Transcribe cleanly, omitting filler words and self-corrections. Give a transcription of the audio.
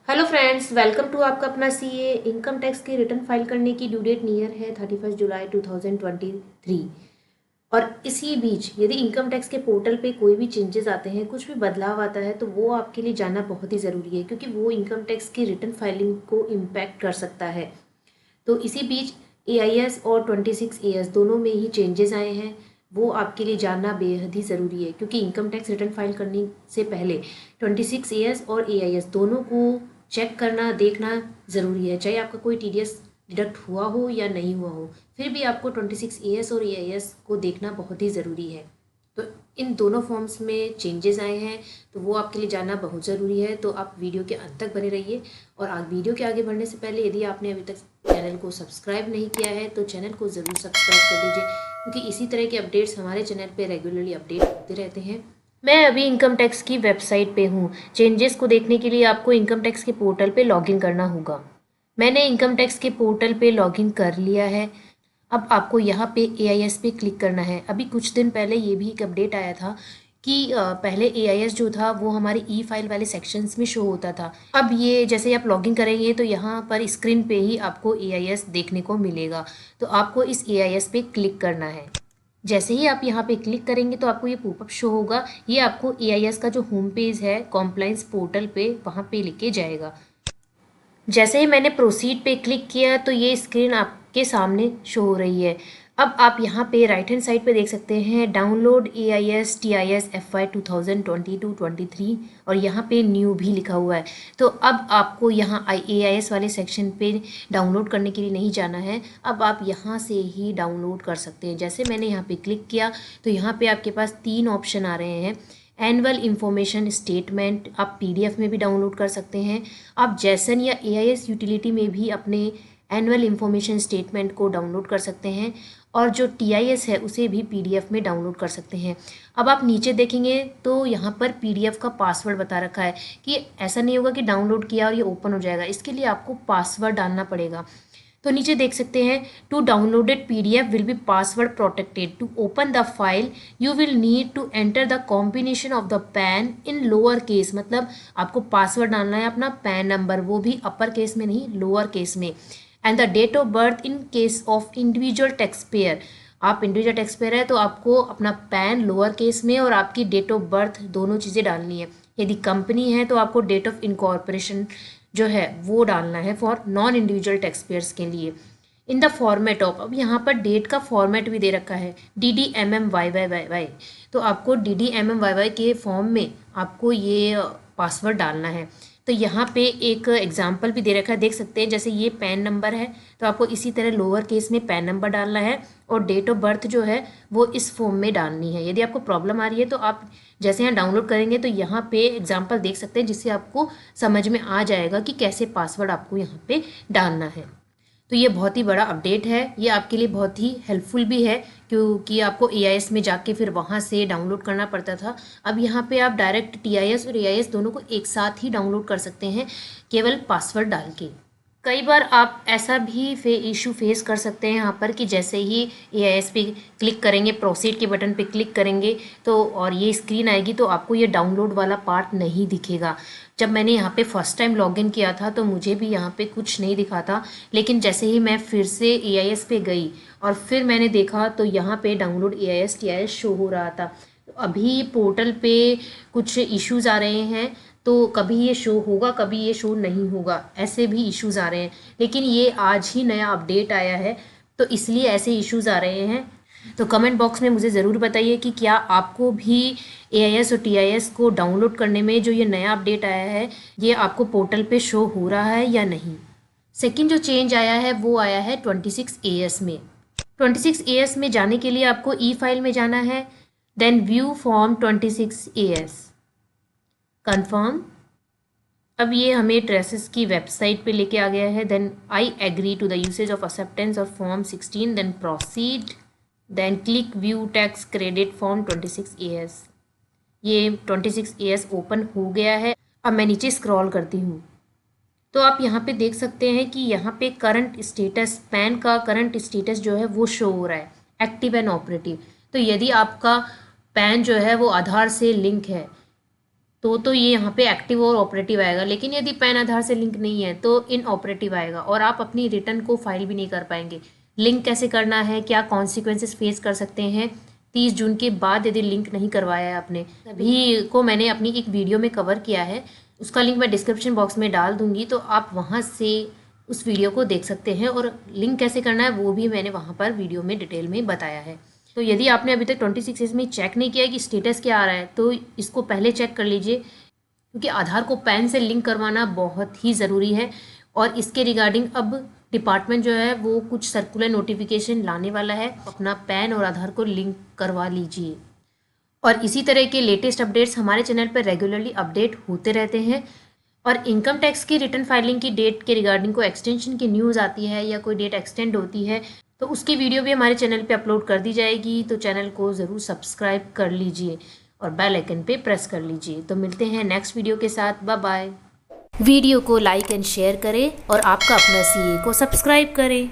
Hello friends, welcome to आपका अपना CA. Income tax की रिटर्न फाइल करने की ड्यू डेट नियर है 31 जुलाई 2023। और इसी बीच यदि इनकम टैक्स के पोर्टल पे कोई भी चेंजेस आते हैं, कुछ भी बदलाव आता है, तो वो आपके लिए जानना बहुत ही ज़रूरी है, क्योंकि वो इनकम टैक्स की रिटर्न फाइलिंग को इम्पैक्ट कर सकता है। तो इसी बीच एआईएस और 26 एएस दोनों में ही चेंजेस आए हैं। वो आपके लिए जानना बेहद ही ज़रूरी है, क्योंकि इनकम टैक्स रिटर्न फाइल करने से पहले 26 एएस और एआईएस दोनों को चेक करना, देखना ज़रूरी है। चाहे आपका कोई टीडीएस डिडक्ट हुआ हो या नहीं हुआ हो, फिर भी आपको 26 एएस और एआईएस को देखना बहुत ही ज़रूरी है। तो इन दोनों फॉर्म्स में चेंजेस आए हैं, तो वो आपके लिए जानना बहुत ज़रूरी है। तो आप वीडियो के अंत तक बने रहिए। और आज वीडियो के आगे बढ़ने से पहले यदि आपने अभी तक चैनल को सब्सक्राइब नहीं किया है तो चैनल को ज़रूर सब्सक्राइब कर लीजिए, क्योंकि इसी तरह के अपडेट्स हमारे चैनल पे रेगुलरली अपडेट होते रहते हैं। मैं अभी इनकम टैक्स की वेबसाइट पे हूँ। चेंजेस को देखने के लिए आपको इनकम टैक्स के पोर्टल पे लॉगिन करना होगा। मैंने इनकम टैक्स के पोर्टल पे लॉगिन कर लिया है। अब आपको यहाँ पे एआईएस पे क्लिक करना है। अभी कुछ दिन पहले ये भी एक अपडेट आया था कि पहले एआईएस जो था वो हमारे ई फाइल वाले सेक्शंस में शो होता था। अब ये जैसे ही आप लॉगिन करेंगे तो यहाँ पर स्क्रीन पे ही आपको एआईएस देखने को मिलेगा। तो आपको इस एआईएस पे क्लिक करना है। जैसे ही आप यहाँ पे क्लिक करेंगे तो आपको ये पॉपअप शो होगा। ये आपको एआईएस का जो होम पेज है कॉम्प्लाइंस पोर्टल पे, वहाँ पे लेके जाएगा। जैसे ही मैंने प्रोसीड पे क्लिक किया तो ये स्क्रीन आपके सामने शो हो रही है। अब आप यहाँ पे राइट हैंड साइड पे देख सकते हैं डाउनलोड एआईएस टीआईएस FY 2022-23 और यहाँ पे न्यू भी लिखा हुआ है। तो अब आपको यहाँ एआईएस वाले सेक्शन पे डाउनलोड करने के लिए नहीं जाना है। अब आप यहाँ से ही डाउनलोड कर सकते हैं। जैसे मैंने यहाँ पे क्लिक किया तो यहाँ पे आपके पास 3 ऑप्शन आ रहे हैं। एनुअल इंफॉर्मेशन स्टेटमेंट आप पीडीएफ में भी डाउनलोड कर सकते हैं। आप जैसन या एआईएस यूटिलिटी में भी अपने एनुअल इंफॉर्मेशन स्टेटमेंट को डाउनलोड कर सकते हैं, और जो टीआईएस है उसे भी पीडीएफ में डाउनलोड कर सकते हैं। अब आप नीचे देखेंगे तो यहाँ पर पीडीएफ का पासवर्ड बता रखा है कि ऐसा नहीं होगा कि डाउनलोड किया और ये ओपन हो जाएगा। इसके लिए आपको पासवर्ड डालना पड़ेगा। तो नीचे देख सकते हैं to downloaded PDF will be password protected. To open the file you will need to enter the combination of the PAN in lower case. मतलब आपको पासवर्ड डालना है अपना पैन नंबर, वो भी अपर केस में नहीं, लोअर केस में। And the date of birth in case of individual tax payer. आप इंडिविजुअल टैक्स पेयर है तो आपको अपना पैन लोअर केस में और आपकी डेट ऑफ बर्थ दोनों चीज़ें डालनी है। यदि कंपनी है तो आपको डेट ऑफ इनकॉर्पोरेशन जो है वो डालना है for non individual tax payers के लिए। इन द फॉर्मेट ऑफ, अब यहाँ पर डेट का फॉर्मेट भी दे रखा है DDMMYYYY। तो आपको DDMMYY के फॉर्म में आपको ये पासवर्ड डालना है। तो यहाँ पे एक एग्जाम्पल भी दे रखा है, देख सकते हैं। जैसे ये पैन नंबर है तो आपको इसी तरह लोअर केस में पैन नंबर डालना है और डेट ऑफ बर्थ जो है वो इस फॉर्म में डालनी है। यदि आपको प्रॉब्लम आ रही है तो आप जैसे यहाँ डाउनलोड करेंगे तो यहाँ पे एग्जाम्पल देख सकते हैं, जिससे आपको समझ में आ जाएगा कि कैसे पासवर्ड आपको यहाँ पे डालना है। तो ये बहुत ही बड़ा अपडेट है, ये आपके लिए बहुत ही हेल्पफुल भी है, क्योंकि आपको एआईएस में जाके फिर वहाँ से डाउनलोड करना पड़ता था। अब यहाँ पे आप डायरेक्ट टीआईएस और एआईएस दोनों को एक साथ ही डाउनलोड कर सकते हैं, केवल पासवर्ड डाल के। कई बार आप ऐसा भी इशू फेस कर सकते हैं यहाँ पर कि जैसे ही एआईएस पे क्लिक करेंगे, प्रोसीड के बटन पे क्लिक करेंगे तो और ये स्क्रीन आएगी तो आपको ये डाउनलोड वाला पार्ट नहीं दिखेगा। जब मैंने यहाँ पे फर्स्ट टाइम लॉगिन किया था तो मुझे भी यहाँ पे कुछ नहीं दिखा था, लेकिन जैसे ही मैं फिर से एआईएस पे गई और फिर मैंने देखा तो यहाँ पे डाउनलोड एआईएस टीआईएस शो हो रहा था। तो अभी पोर्टल पे कुछ इश्यूज़ आ रहे हैं, तो कभी ये शो होगा, कभी ये शो नहीं होगा, ऐसे भी इश्यूज़ आ रहे हैं। लेकिन ये आज ही नया अपडेट आया है तो इसलिए ऐसे इश्यूज़ आ रहे हैं। तो कमेंट बॉक्स में मुझे ज़रूर बताइए कि क्या आपको भी एआईएस और टीआईएस को डाउनलोड करने में जो ये नया अपडेट आया है ये आपको पोर्टल पे शो हो रहा है या नहीं। सेकंड जो चेंज आया है वो आया है 26 AS में। 26 AS में जाने के लिए आपको ई फाइल में जाना है, then view form 26 AS, confirm. अब ये हमें ट्रेसेस की वेबसाइट पे लेके आ गया है। Then I agree to the usage of acceptance of form 16, then proceed, then click view tax credit form 26 AS। ये 26 AS ओपन हो गया है। अब मैं नीचे स्क्रॉल करती हूँ तो आप यहाँ पे देख सकते हैं कि यहाँ पे करंट स्टेटस, पैन का करंट स्टेटस जो है वो शो हो रहा है, एक्टिव एंड ऑपरेटिव। तो यदि आपका पैन जो है वो आधार से लिंक है तो ये यहाँ पे एक्टिव और ऑपरेटिव आएगा, लेकिन यदि पैन आधार से लिंक नहीं है तो इनऑपरेटिव आएगा और आप अपनी रिटर्न को फाइल भी नहीं कर पाएंगे। लिंक कैसे करना है, क्या कॉन्सिक्वेंसेस फेस कर सकते हैं 30 जून के बाद यदि लिंक नहीं करवाया है आपने, सभी को मैंने अपनी एक वीडियो में कवर किया है, उसका लिंक मैं डिस्क्रिप्शन बॉक्स में डाल दूंगी, तो आप वहाँ से उस वीडियो को देख सकते हैं और लिंक कैसे करना है वो भी मैंने वहाँ पर वीडियो में डिटेल में बताया है। तो यदि आपने अभी तक 26 में चेक नहीं किया कि स्टेटस क्या आ रहा है तो इसको पहले चेक कर लीजिए, क्योंकि आधार को पैन से लिंक करवाना बहुत ही ज़रूरी है। और इसके रिगार्डिंग अब डिपार्टमेंट जो है वो कुछ सर्कुलर नोटिफिकेशन लाने वाला है, अपना पैन और आधार को लिंक करवा लीजिए। और इसी तरह के लेटेस्ट अपडेट्स हमारे चैनल पर रेगुलरली अपडेट होते रहते हैं। और इनकम टैक्स की रिटर्न फाइलिंग की डेट के रिगार्डिंग कोई एक्सटेंशन की न्यूज़ आती है या कोई डेट एक्सटेंड होती है तो उसकी वीडियो भी हमारे चैनल पे अपलोड कर दी जाएगी, तो चैनल को ज़रूर सब्सक्राइब कर लीजिए और बेल आइकन पे प्रेस कर लीजिए। तो मिलते हैं नेक्स्ट वीडियो के साथ, बाय बाय। वीडियो को लाइक एंड शेयर करें और आपका अपना सीए को सब्सक्राइब करें।